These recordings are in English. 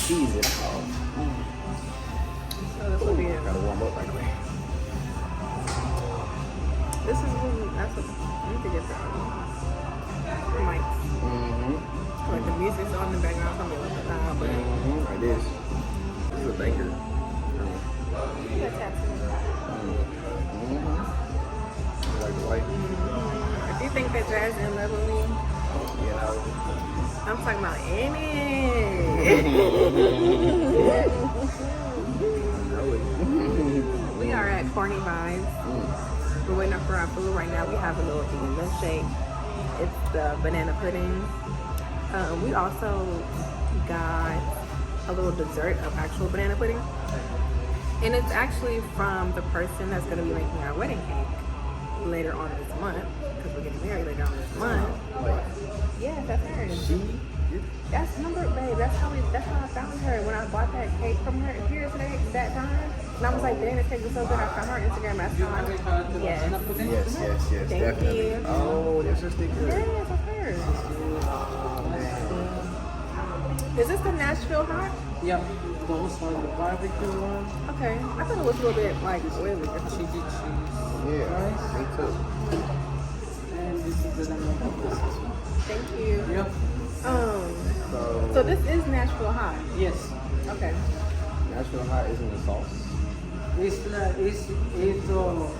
cheese it out. So this will be it. Gotta warm up right away. This is really, that's what, I need to get the mics. Like the music's on the background, something like that. But Like this. This is a banger. let's have some. Like the light. If you think that Jazz in love with me, You know. I'm talking about Annie. We are at Corny Vibes. We're waiting for our food right now. We have a little vegan milkshake. It's the banana pudding. We also got a little dessert of actual banana pudding. And it's actually from the person that's going to be making our wedding cake later on this month. Because we're getting married later on this month. Yeah, that's her. That's number, babe. That's how I found her when I bought that cake from her here today. That time, and I was like, "Dang, this cake was so good." I found her on Instagram. That's how I. Yes. Yes, Thank definitely. you. Oh, that's your sticker. Yes, that's her. Is this the Nashville hot? Yeah, those are the barbecue ones. Okay, I thought it was a little bit like oily. Cheesy cheese. Yeah, me too. And this is the lemon pepper. Thank you. Yeah. So this is Nashville hot. Yes. Okay. Nashville hot isn't the sauce. It's like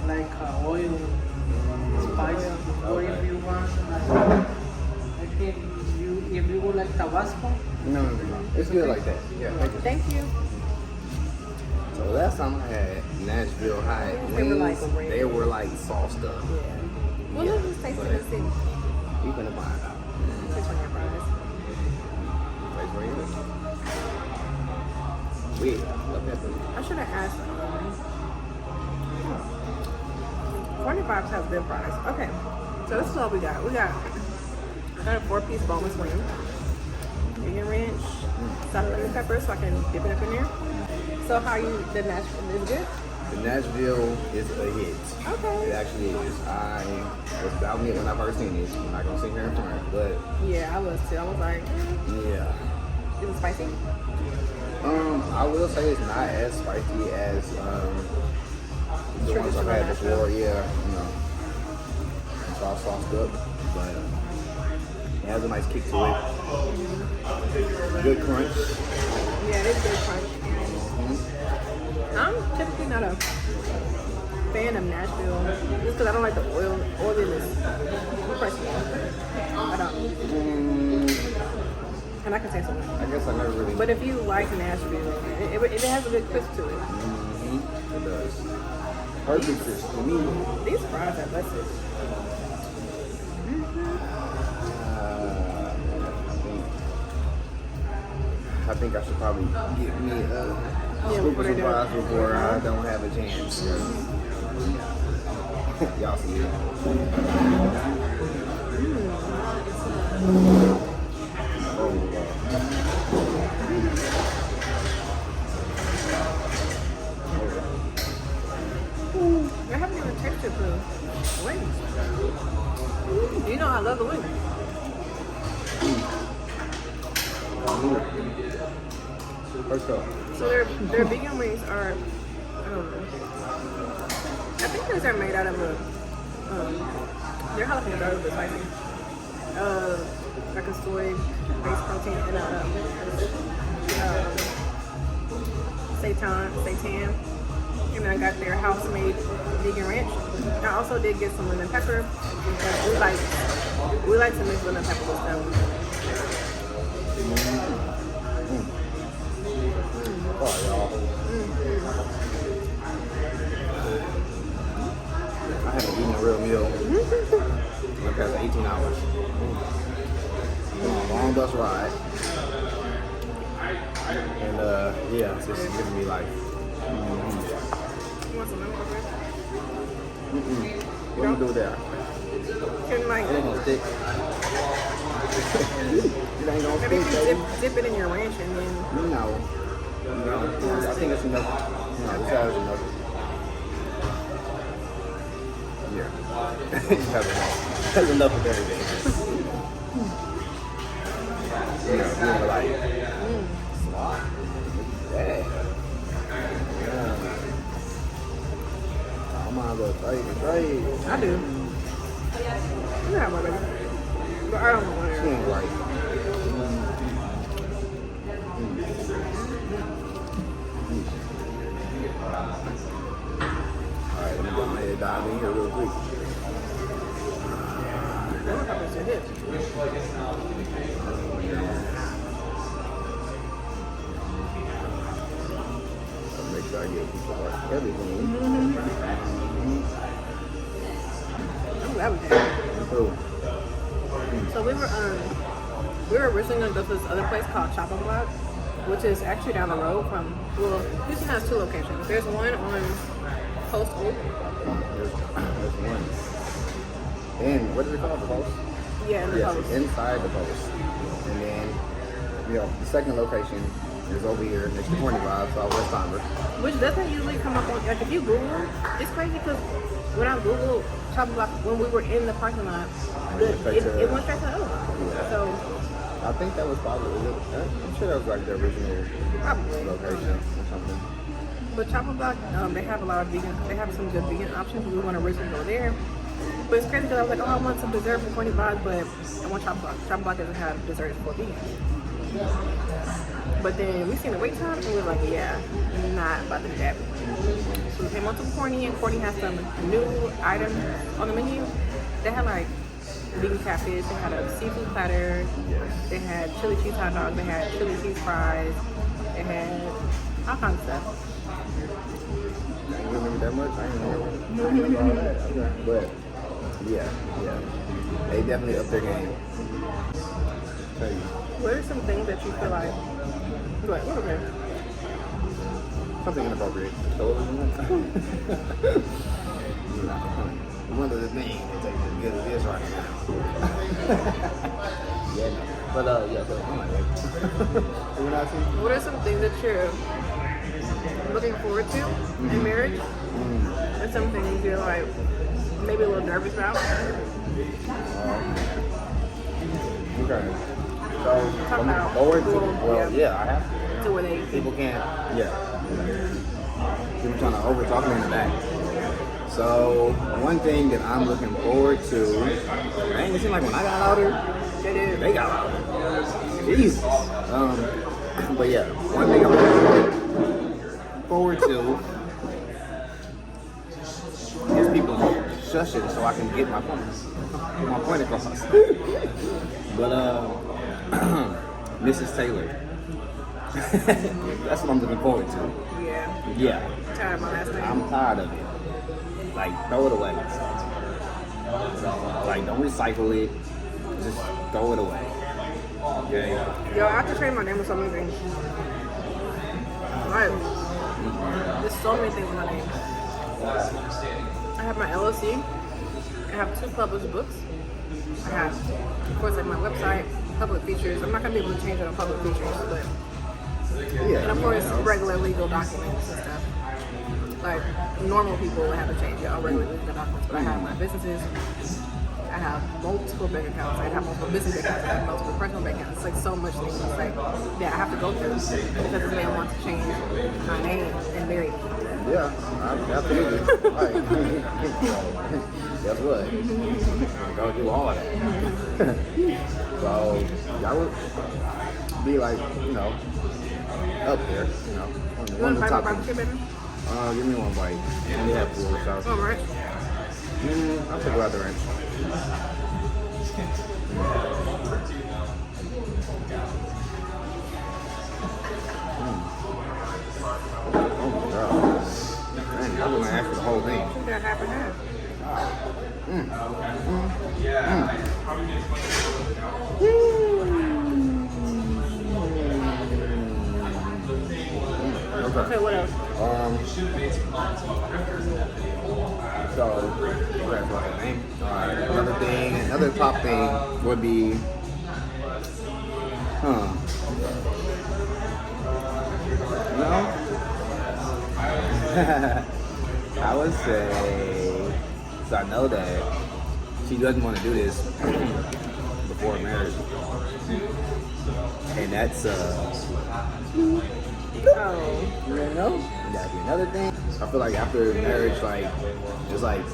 like oil spice. Or if you want like, if you would like Tabasco. No. It's good like that. Yeah, thank you. Thank you. So last time I had Nashville hot They were wings, like red. they were like sauced up. Yeah. Well, let's just taste it and see. You gonna find out. Taste on your fries. Wait, where you at? Wait, what pepper? I should have asked. 45 have good fries. Okay, so this is all we got. I got a 4-piece boneless wing, vegan ranch, salted lemon pepper, so I can dip it up in there. So how the Nashville is good? The Nashville is a hit. It Okay. actually is. I was doubting it when I first seen it. I'm not gonna sit here and front, but Yeah, I was too. I was like, yeah. is it spicy? I will say it's not as spicy as the ones I've had before. Yeah, you know, it's all sauced up, but it has a nice kick to it. Good crunch. Yeah, it's good crunch. I'm typically not a fan of Nashville just because I don't like the oiliness. Personally, I don't. And I can taste it. I guess I never really. But if you like Nashville, it has a good twist to it. It does. Perfect crisp to me. These fries are blessed. I think I should probably get me a scoop of before they some do fries it. before I don't have a chance. Y'all see it. I haven't even tasted the wings. You know I love the wings. First up. So their vegan wings are, I don't know. I think these are made out of they're jalapeno garlic but spicy. Like a soy-based protein and seitan. And I got their house-made vegan ranch. I also did get some lemon pepper. Because we like to mix lemon pepper with stuff. Oh, y'all. I haven't eaten a real meal in the past 18 hours. Been on a long bus ride. And yeah, this is giving me life. You want some lemon pepper? What do you do with that? Can like, It ain't gonna stick. It ain't gonna maybe you stick, can baby. dip it in your ranch and then No. I think it's enough. No, this has enough. Yeah. That's enough of everything. You know, like, slop. want to go straight. I do. You have one, baby. But I don't want She one. ain't right. Alright, let me go ahead and dive in here real quick. Make sure I get everything. I'm glad we did. Cool. So we were originally gonna go to this other place called Chop and Block, which is actually down the road from. Well, Houston has two locations. There's one on Post Oak. There's one. And what is it called? The post? Yeah, in the Yes, Post. inside the post. And then, the second location is over here next to 25, so West Timer. Which doesn't usually come up on, like if you Google, it's crazy because when I Googled Chop and Block, when we were in the parking lot, it went straight to the other one. Yeah. So, I think that was probably, I'm sure that was like the original probably. location or something. But Chop and Block, they have a lot of vegan, they have some good vegan options. We want to originally go there. But it's crazy because I was like, oh, I want some dessert for 25, but I want Chop and Block. Chop and Block doesn't have desserts for vegans. But then we seen the wait time and we were like, yeah, not about to do that. So we came on to Corny and Corny has some new items on the menu. They had like vegan catfish, they had a seafood platter, they had chili cheese hot dogs, they had chili cheese fries, they had all kinds of stuff. You remember that much? I didn't remember all that. Okay. But, yeah. They definitely upped their game. Tell you. What are some things that you feel like, what was it? Something inappropriate. One of the things that tastes as good as this right now. Yeah, no. But, yeah, so I'm like, you know what What are some things that you're looking forward to in marriage? And some things you're like maybe a little nervous about? Okay. So, Talk I'm about forward to, people, well, yeah, I have to. To where they People can't, people trying to over talk me in the back. So, one thing that I'm looking forward to, man, it seemed like when I got louder, they got louder. Jesus. But yeah, one thing I'm looking forward to is people shushing so I can get my point across. But Mrs. Taylor. That's what I'm looking forward to. Yeah. Tired of my last name. I'm tired of it. Like, throw it away. Like, don't recycle it. Just throw it away. Okay? Yo, I have to change my name with so many things. Right. There's so many things in my name. I have my LLC. I have 2 published books. I have, of course, like my website, public features. I'm not gonna be able to change it on public features, but and of course, regular legal documents and stuff. Like normal people would have to change it on regular legal documents, but I have my businesses. I have multiple bank accounts. I have multiple business accounts. I have multiple personal bank accounts. It's like so much things like that I have to go through because this man wants to change my name and marry me. Yeah, absolutely. Right. Guess what? Go do all of that. So, y'all would be like, up there, You want to buy my barbecue, baby? Give me one bite. And they have 4 sauce. Oh, right. I'll take out the ranch. Oh my god. Man, I was gonna ask for the whole thing. You got half and half. Okay, what else? So, another top thing would be, I would say, so I know that she doesn't want to do this before marriage. And that's, Oh. that'd be another thing. I feel like after marriage, like it's like,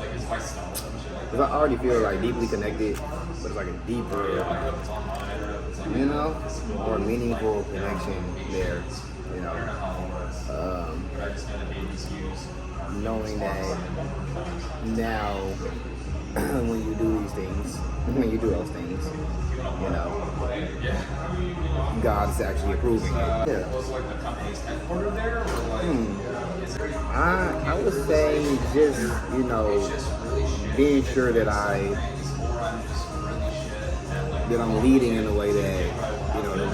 cause I already feel like deeply connected, but it's like a deeper, you know, more meaningful connection there, you know. Knowing that now when you do these things, when you do those things, you know, God's actually approving it. Yeah. I would say just, you know, being sure that I'm leading in a way that, you know, the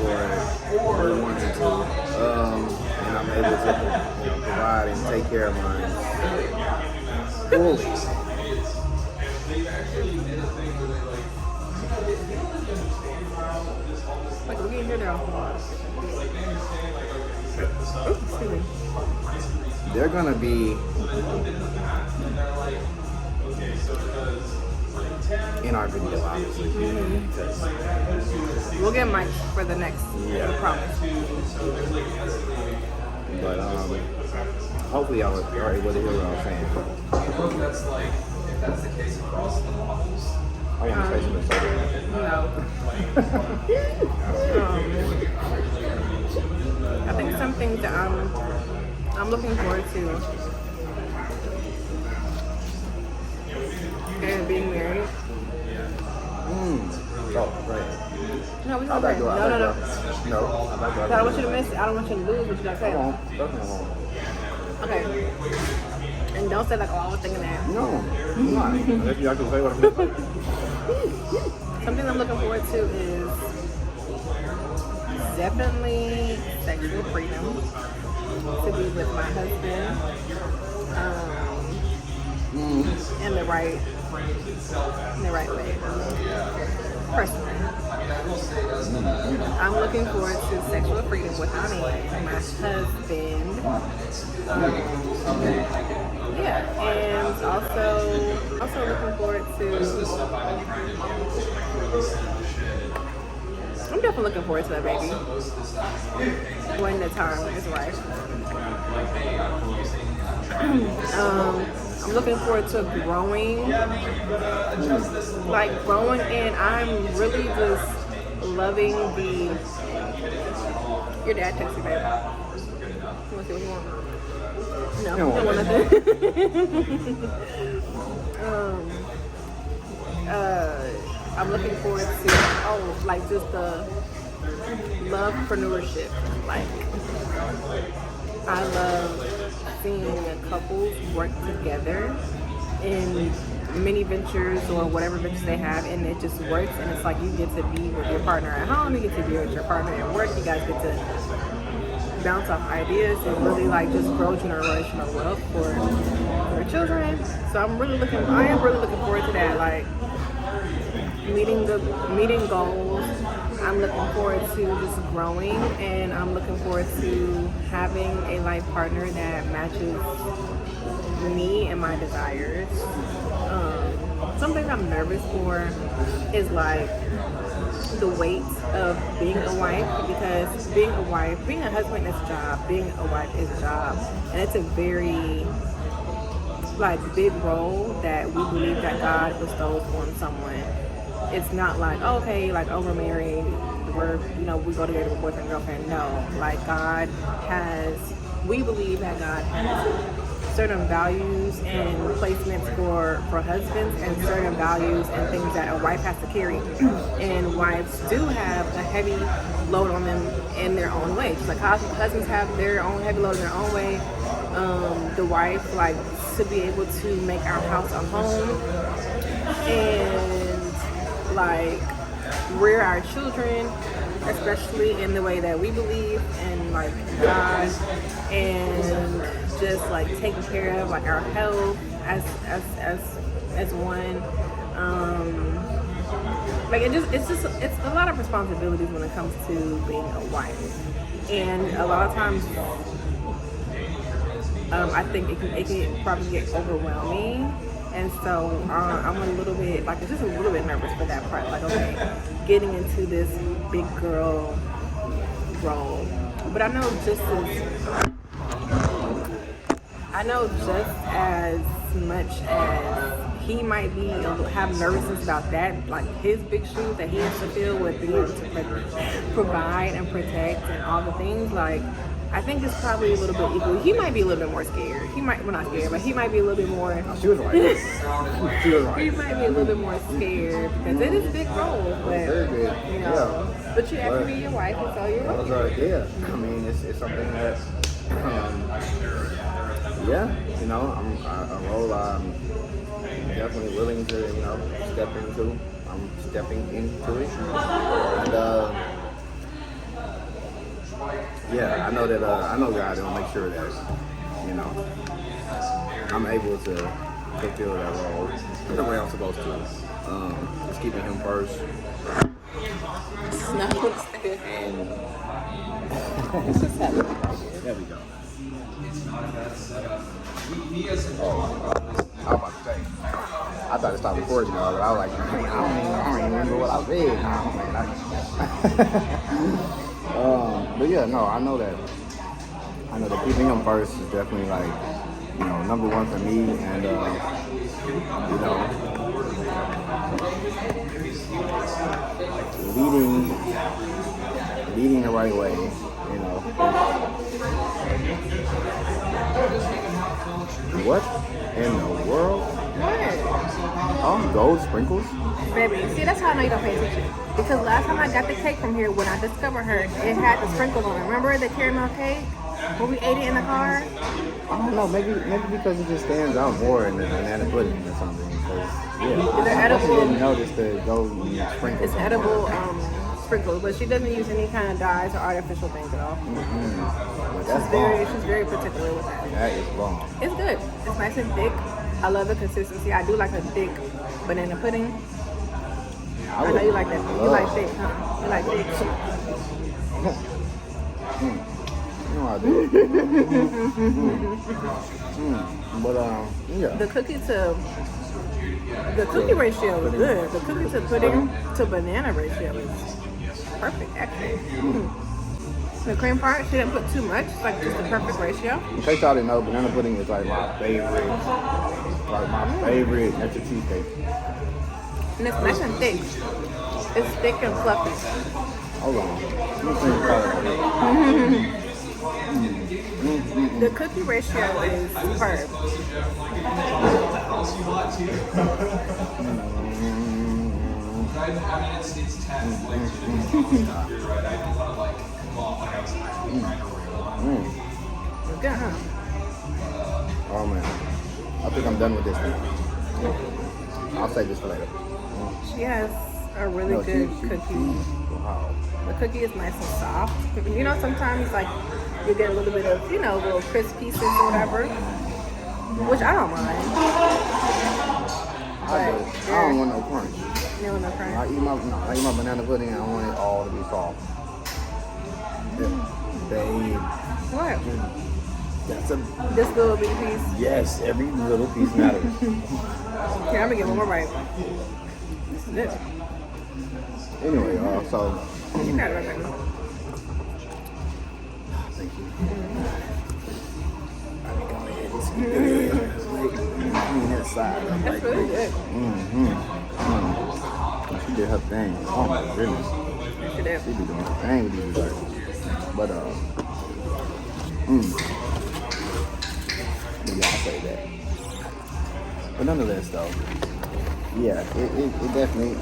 Lord wants me to. And I'm able to, you know, provide and take care of mine fully. Like, we're getting here now. Oops, excuse me. They're gonna be in our video, obviously. We'll get mics for the next, I promise. But hopefully y'all are able to hear what I'm saying. If that's the case across the models. I want to say something so I think some things that I'm looking forward to and being married. Oh, right. No, we I'll don't. back No. up. No, I'll back I up. don't want you to miss it. I don't want you to lose what you gotta say. I won't. Definitely I won't. Okay. And don't say like, oh, I was thinking that. No, I'm not. Unless you actually say what I'm going to say. Something I'm looking forward to is definitely sexual freedom. To be with my husband. In the right way. Personally. I'm looking forward to sexual freedom with my husband. Yeah, and also looking forward to. I'm definitely looking forward to that, baby. When the time is right. I'm looking forward to growing, and I'm really just loving the. Your dad texted me, babe. You want to see what you want? No, you don't want nothing. I'm looking forward to just the lovepreneurship. Like, I love seeing couples work together in many ventures or whatever ventures they have, and it just works. And it's like you get to be with your partner at home, you get to be with your partner at work. You guys get to bounce off ideas and really just grow generational wealth for your children. So I am really looking forward to that. Like meeting goals. I'm looking forward to just growing, and I'm looking forward to having a life partner that matches me and my desires. Something I'm nervous for is the weight of being a wife, because being a husband is a job, being a wife is a job, and it's a very big role that we believe that God bestows on someone. It's not we're married, we go together with boyfriend and girlfriend. No, we believe that God has certain values and placements for husbands, and certain values and things that a wife has to carry. And wives do have a heavy load on them in their own way. Just like husbands have their own heavy load in their own way. The wife to be able to make our house a home and rear our children, especially in the way that we believe, and God, and just taking care of our health as one. It's a lot of responsibilities when it comes to being a wife, and a lot of times I think it can probably get overwhelming. And so I'm a little bit, just a little bit nervous for that part. Getting into this big girl role. But I know I know just as much as he might be have nervousness about that, like his big shoes that he has to fill with being able to provide and protect and all the things. Like, I think it's probably a little bit equal. He might be a little bit more scared. He might, well, not scared, but he might be a little bit more. She was right. She was right. He might be a little bit more scared because it is a big role, but Very big. you know. But you have to be your wife, and so you're right. Yeah. I mean, it's something that, yeah, you know, a role I'm definitely willing to, you know, step into. I'm stepping into it, and yeah, I know that I know God will make sure that, you know, I'm able to fulfill that role the way I'm supposed to. Just keeping Him first. No, And it's just happening right here. there we go. Oh, I was about to say, I thought it stopped recording, but I was like, I don't even remember what I said. But yeah, no, I know that keeping Him first is definitely like, you know, number one for me, and you know, leading the right way, you know. What in the world? What? Gold sprinkles? Baby, see, that's how I know you don't pay attention. Because last time I got the cake from here, when I discovered her, it had the sprinkles on it. Remember the caramel cake? When we ate it in the car? I don't know, maybe because it just stands out more in the banana pudding or something. Because, yeah, They're I edible. didn't notice the golden sprinkles. It's edible sprinkles, but she doesn't use any kind of dyes or artificial things at all. But that's bomb. She's very particular with that. That is bomb. It's good. It's nice and thick. I love the consistency. I do like a thick banana pudding. I know you like that. You like thick, huh? You like thick. You know I do. But yeah. The cookie ratio is good. The cookie to pudding to banana ratio is perfect, actually. The cream part, she didn't put too much. It's like just the perfect ratio. In case y'all didn't know, banana pudding is like my favorite. Like my favorite extra cheesecake. And it's nice and thick. It's thick and fluffy. Hold on. Let me think about it. The cookie ratio is superb. Good, huh? Oh man. I think I'm done with this one. I'll save this for later. She has a really good cookie. Wow. The cookie is nice and soft. You know, sometimes like you get a little bit of, you know, little crisp pieces or whatever, which I don't mind. I don't want no crunch. You want no crunch? I eat my banana pudding and I want it all to be soft. Babe. What? That's a This little bitty piece? yes, every little piece matters. Here, I'm gonna get one more bite. This is it. Anyway, so You got it right there. thank you. I think I'm ahead and that side. I'm That's like, really good. She did her thing. Oh my goodness. She did. She be doing her thing with these desserts. But maybe I'll say that. But nonetheless though, yeah, it definitely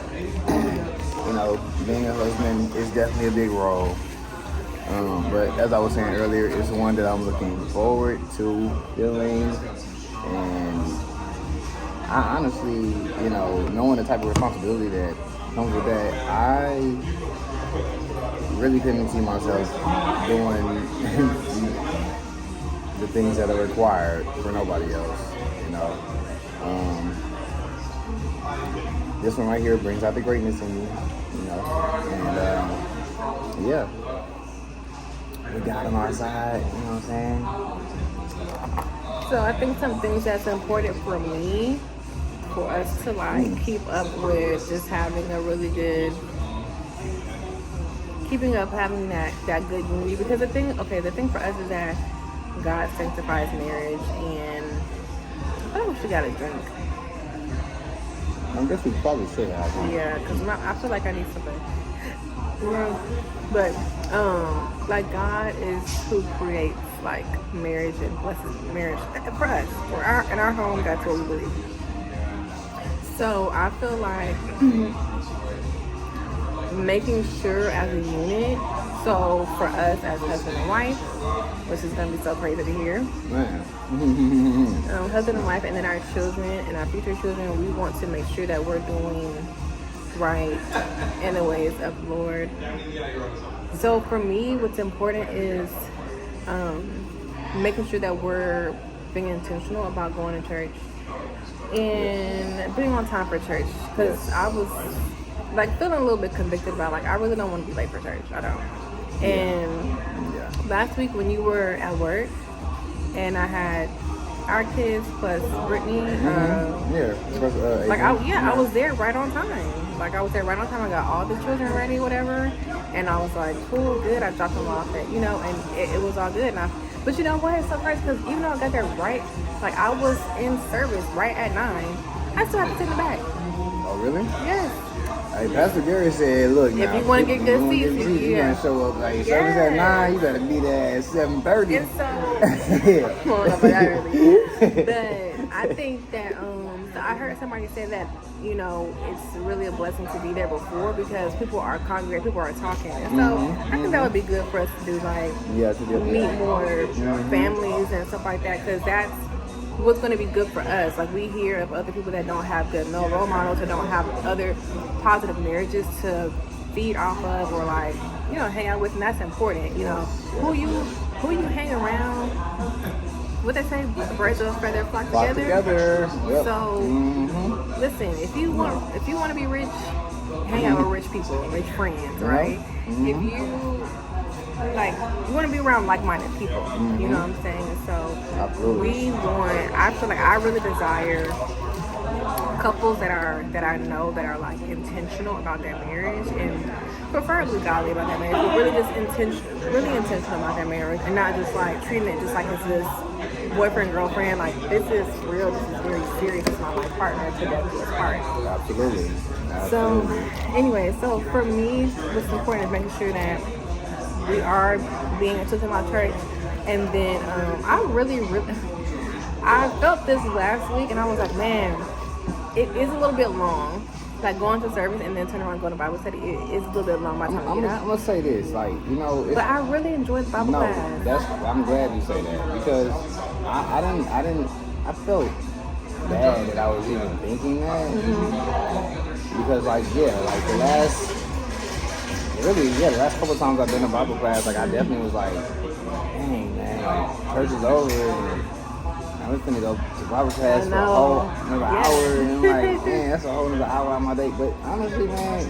you know, being a husband is definitely a big role. But as I was saying earlier, it's one that I'm looking forward to filling. And I honestly, you know, knowing the type of responsibility that comes with that, I really couldn't see myself doing the things that are required for nobody else, you know. This one right here brings out the greatness in me, you know. And yeah, we got on our side, you know what I'm saying? So I think some things that's important for me, for us to like keep up with just having a really good, keeping up having that good unity. Because the thing for us is that God sanctifies marriage, and I don't know if she got a drink. I guess we probably should have. Huh? Yeah, because I feel like I need something. Yeah. But like God is who creates like marriage and blesses marriage for us. In our home, that's what we believe. So I feel like making sure as a unit. So for us as husband and wife, which is gonna be so crazy to hear. Man. Husband and wife, and then our children and our future children, we want to make sure that we're doing right in the ways of the Lord. So for me, what's important is making sure that we're being intentional about going to church and being on time for church. Because I was like feeling a little bit convicted about like I really don't want to be late for church. I don't. And last week when you were at work and I had our kids plus Brittany, I was there right on time. Like I was there right on time. I got all the children ready, whatever, and I was like, cool, good. I dropped them off at, and it was all good. But you know what? It's so crazy because even though I got there right, like I was in service right at 9, I still have to sit in the back. Oh, really? Yes. Hey, Pastor Gary said, look, if you want to get good seats, you gotta show up. Like, service at 9, you gotta be there at 7:30. And so, well, not that early. But I think that so I heard somebody say that it's really a blessing to be there before because people are congregating, people are talking, and so I think that would be good for us to do meet more families and stuff like that because that's what's going to be good for us. Like we hear of other people that don't have good role models or don't have other positive marriages to feed off of or like hang out with, and that's important. Who you hang around. What they say, birds of a feather flock together. Yep. So listen, if you want to be rich, hang out with rich people, rich friends, right? If you you want to be around like-minded people, you know what I'm saying? So absolutely. I feel like I really desire couples that I know that are like intentional about their marriage and preferably godly about their marriage, but really just really intentional about their marriage and not just like treating it just like it's this boyfriend girlfriend. Like this is real. This is very serious. It's my life partner to death do us part. Absolutely. So anyway, so for me, what's important is making sure that we are being intentional about church, and then I felt this last week, and I was like, man, it is a little bit long. Like going to service and then turn around and go to Bible study, it is a little bit long by the time I'm gonna say this, but I really enjoyed the Bible class. I'm glad you say that because I felt bad that I was even thinking that because the last couple of times I've been in Bible class, like I definitely was like, dang man, like church is over and I'm just gonna go to Bible class for a whole another hour, and I'm like, man, that's a whole another hour out of my day. But honestly, man,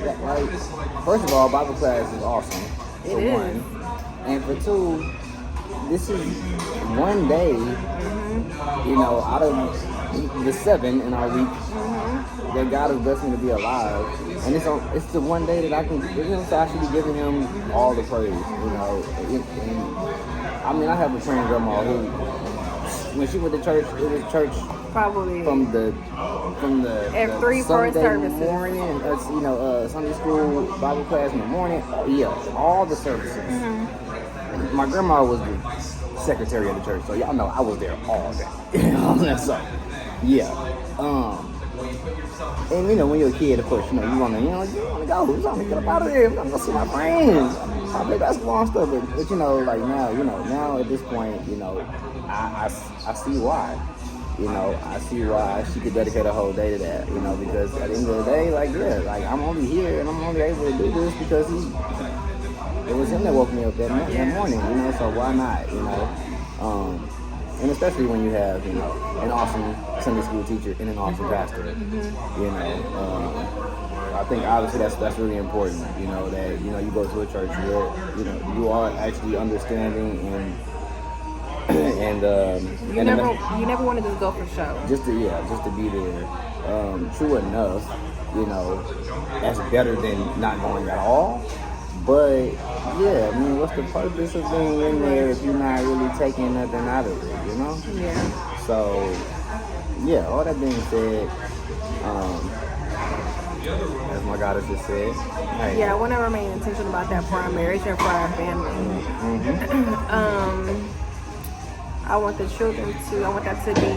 first of all, Bible class is awesome. For one, and for two, this is one day, out of the 7 in our week that God has blessed me to be alive, and it's the one day that I should be giving Him all the praise, And I have a friend grandma who. When she went to church, it was church probably from the at 3-4 services morning, Sunday school, Bible class in the morning. All the services. My grandma was the secretary of the church, so y'all know I was there all day. So, and when you're a kid, of course, you wanna go. You wanna get up out of there. I'm gonna go see my friends. I play basketball and stuff, but now at this point, I see why. I see why she could dedicate a whole day to that. Because at the end of the day, I'm only here and I'm only able to do this because it was him that woke me up that morning. So why not? And especially when you have an awesome Sunday school teacher and an awesome pastor. I think obviously that's really important. That you go to a church where you are actually understanding and you never want to just go for show. Just to be there. True enough, that's better than not going at all. But yeah, I mean, what's the purpose of being in there if you're not really taking nothing out of it, you know? Yeah. So yeah, all that being said, as my goddess just said, hey, Yeah, I want to remain intentional about that for our marriage and for our family. I want the children to, I want that to be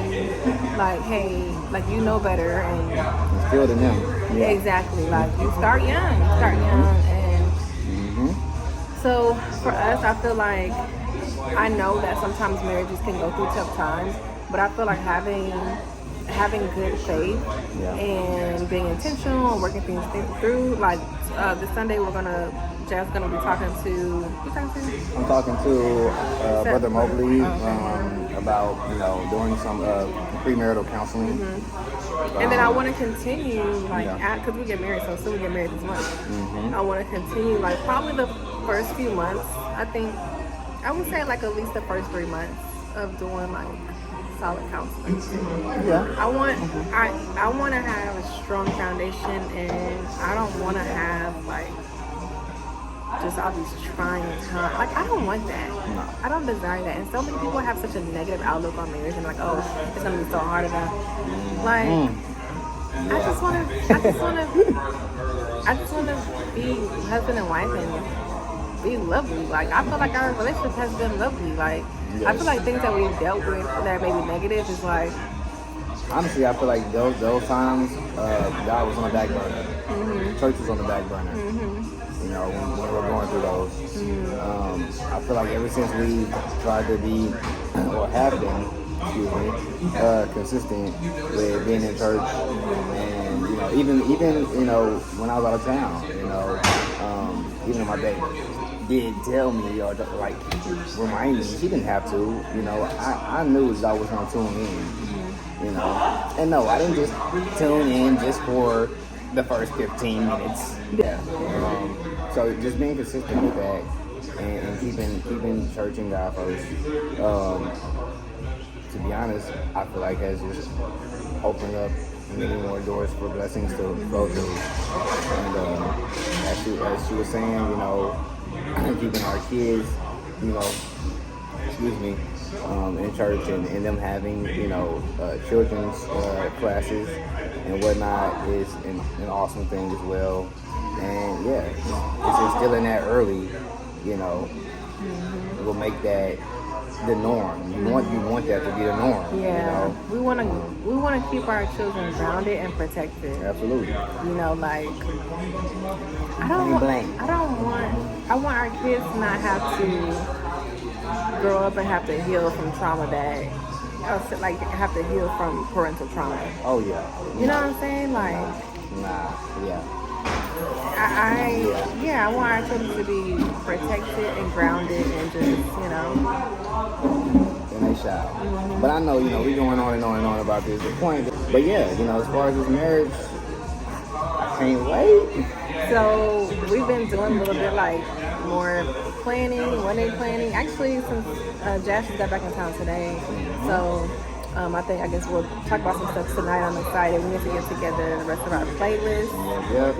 like, hey, like you know better, and instilled in them. Yeah. exactly, like you start young, and so for us, I feel like I know that sometimes marriages can go through tough times, but I feel like having good faith Yeah. and being intentional and working things through. Like this Sunday, Jazz gonna be talking to. You talking to? I'm talking to Brother Mobley about doing some premarital counseling. And then I want to continue, like, Yeah. because we get married so soon, we get married this month. I want to continue, like, probably the first few months. I would say, like, at least the first 3 months of doing, like, solid counseling. Yeah. I want to have a strong foundation, and I don't want to have, like, just all these trying times. Like, I don't want that. No. I don't desire that. And so many people have such a negative outlook on marriage and like, oh, it's gonna be so hard enough. Like, I just wanna be husband and wife and be lovely. Like, I feel like our relationship has been lovely. Like, I feel like things that we've dealt with that may be negative is like, Honestly, I feel like those times, God was on the back burner. Church was on the back burner. You know, when we were going through those. I feel like ever since we tried to be, or have been, consistent with being in church, and even when I was out of town, even my baby did tell me or like remind me. She didn't have to, I knew that I was gonna tune in, and no, I didn't just tune in just for the first 15 minutes. Yeah. So just being consistent with that and keeping church and God first. To be honest, I feel like has just opened up many more doors for blessings to flow through. And as she was saying, keeping our kids, in church and them having, children's classes and whatnot is an awesome thing as well. And yeah, it's instilling that early, will make that the norm. You want that to be the norm. yeah, we want to keep our children grounded and protected. Absolutely. Like, I want our kids to not have to grow up and have to heal from trauma like have to heal from parental trauma. Oh yeah. You know what I'm saying? Like, yeah. I want our children to be protected and grounded and just, And they shall. But I know, we're going on and on and on about this. The point, but yeah, as far as this marriage, I can't wait. So we've been doing a little bit like more planning, one-day planning. Actually, since Josh just got back in town today, so I guess we'll talk about some stuff tonight. I'm excited. We need to get together the rest of our playlist. Yep.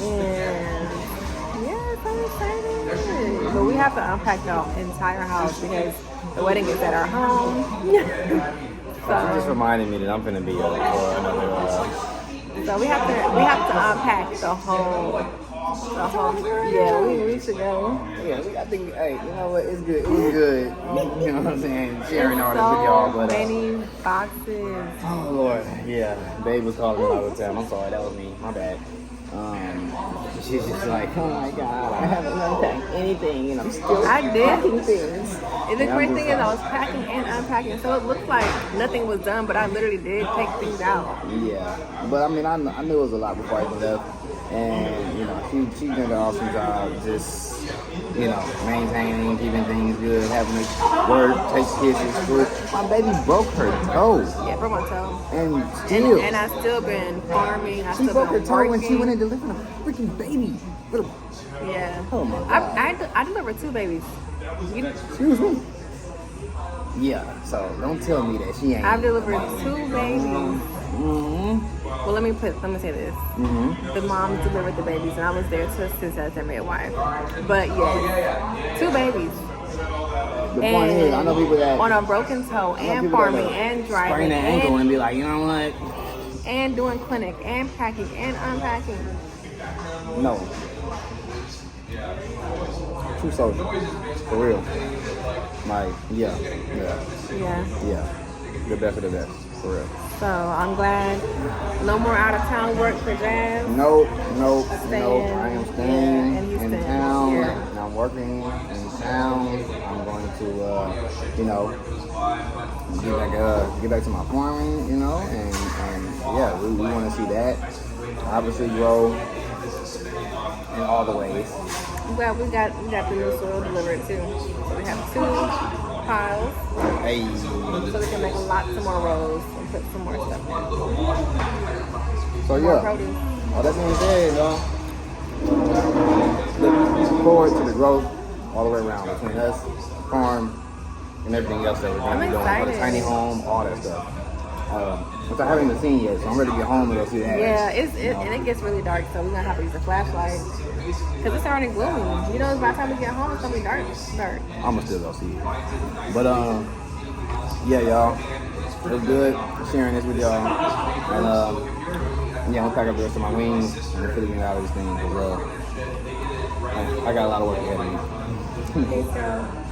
And yes, I'm excited. But we have to unpack the entire house because the wedding is at our home. She just reminded me that I'm gonna be for another. So we have to unpack the whole. Yeah, we should go. Yeah, I think. Hey, you know what? It's good. It was good. You know what I'm saying? Sharing all this with y'all, but many boxes. Oh Lord, yeah. Babe was calling me all the time. I'm sorry, that was me. My bad. She's just like, oh my God, I haven't unpacked anything, and I'm still packing things. And the great thing is I was packing and unpacking, so it looked like nothing was done, but I literally did take things out. Yeah, but I mean, I knew it was a lot before I left, and she did an awesome job, just maintaining, keeping things good, having to work, take kisses, food. My baby broke her toe. Yeah, broke my toe. And still. And I've still been farming. She broke her toe when she went in delivering a freaking baby. Yeah. Oh my God. I delivered 2 babies. Excuse me. Yeah, so don't tell me that she ain't. I've delivered 2 babies. Well, let me say this. Mm-hmm. The mom delivered the babies, and I was there to assist as their midwife. But yes, 2 babies. The point is, I know people that on a broken toe, I know and people that, farming, like, and sprain driving, their ankle and and, be like, you know what? and doing clinic, and packing, and unpacking. No. True soldier. For real. Like, yeah. Yeah. The best of the best. For real. So I'm glad. No more out of town work for Jazz. Nope. Staying, I am staying yeah, in Houston. in town. Yeah. And I'm working in town. I'm going to, get back to my farming, and yeah, we want to see that obviously grow in all the ways. I'm glad we got the new soil delivered too. So we have 2 piles, Hey. so we can make lots of more rows and put some more stuff in. So More yeah. produce. All that being said, look forward to the growth all the way around between us, farm, and everything else that we're going to be doing. excited. The tiny home, all that stuff. Which I haven't even seen yet, so I'm ready to get home and go see that. Yeah, and it gets really dark, so we're gonna have to use a flashlight because it's already gloomy. By the time we get home, it's gonna be dark. I'm gonna still go see it. But yeah, y'all, it was good sharing this with y'all, and I'm gonna pack up the rest of my wings and figuring out these things as well. I got a lot of work ahead of me. Peace, y'all.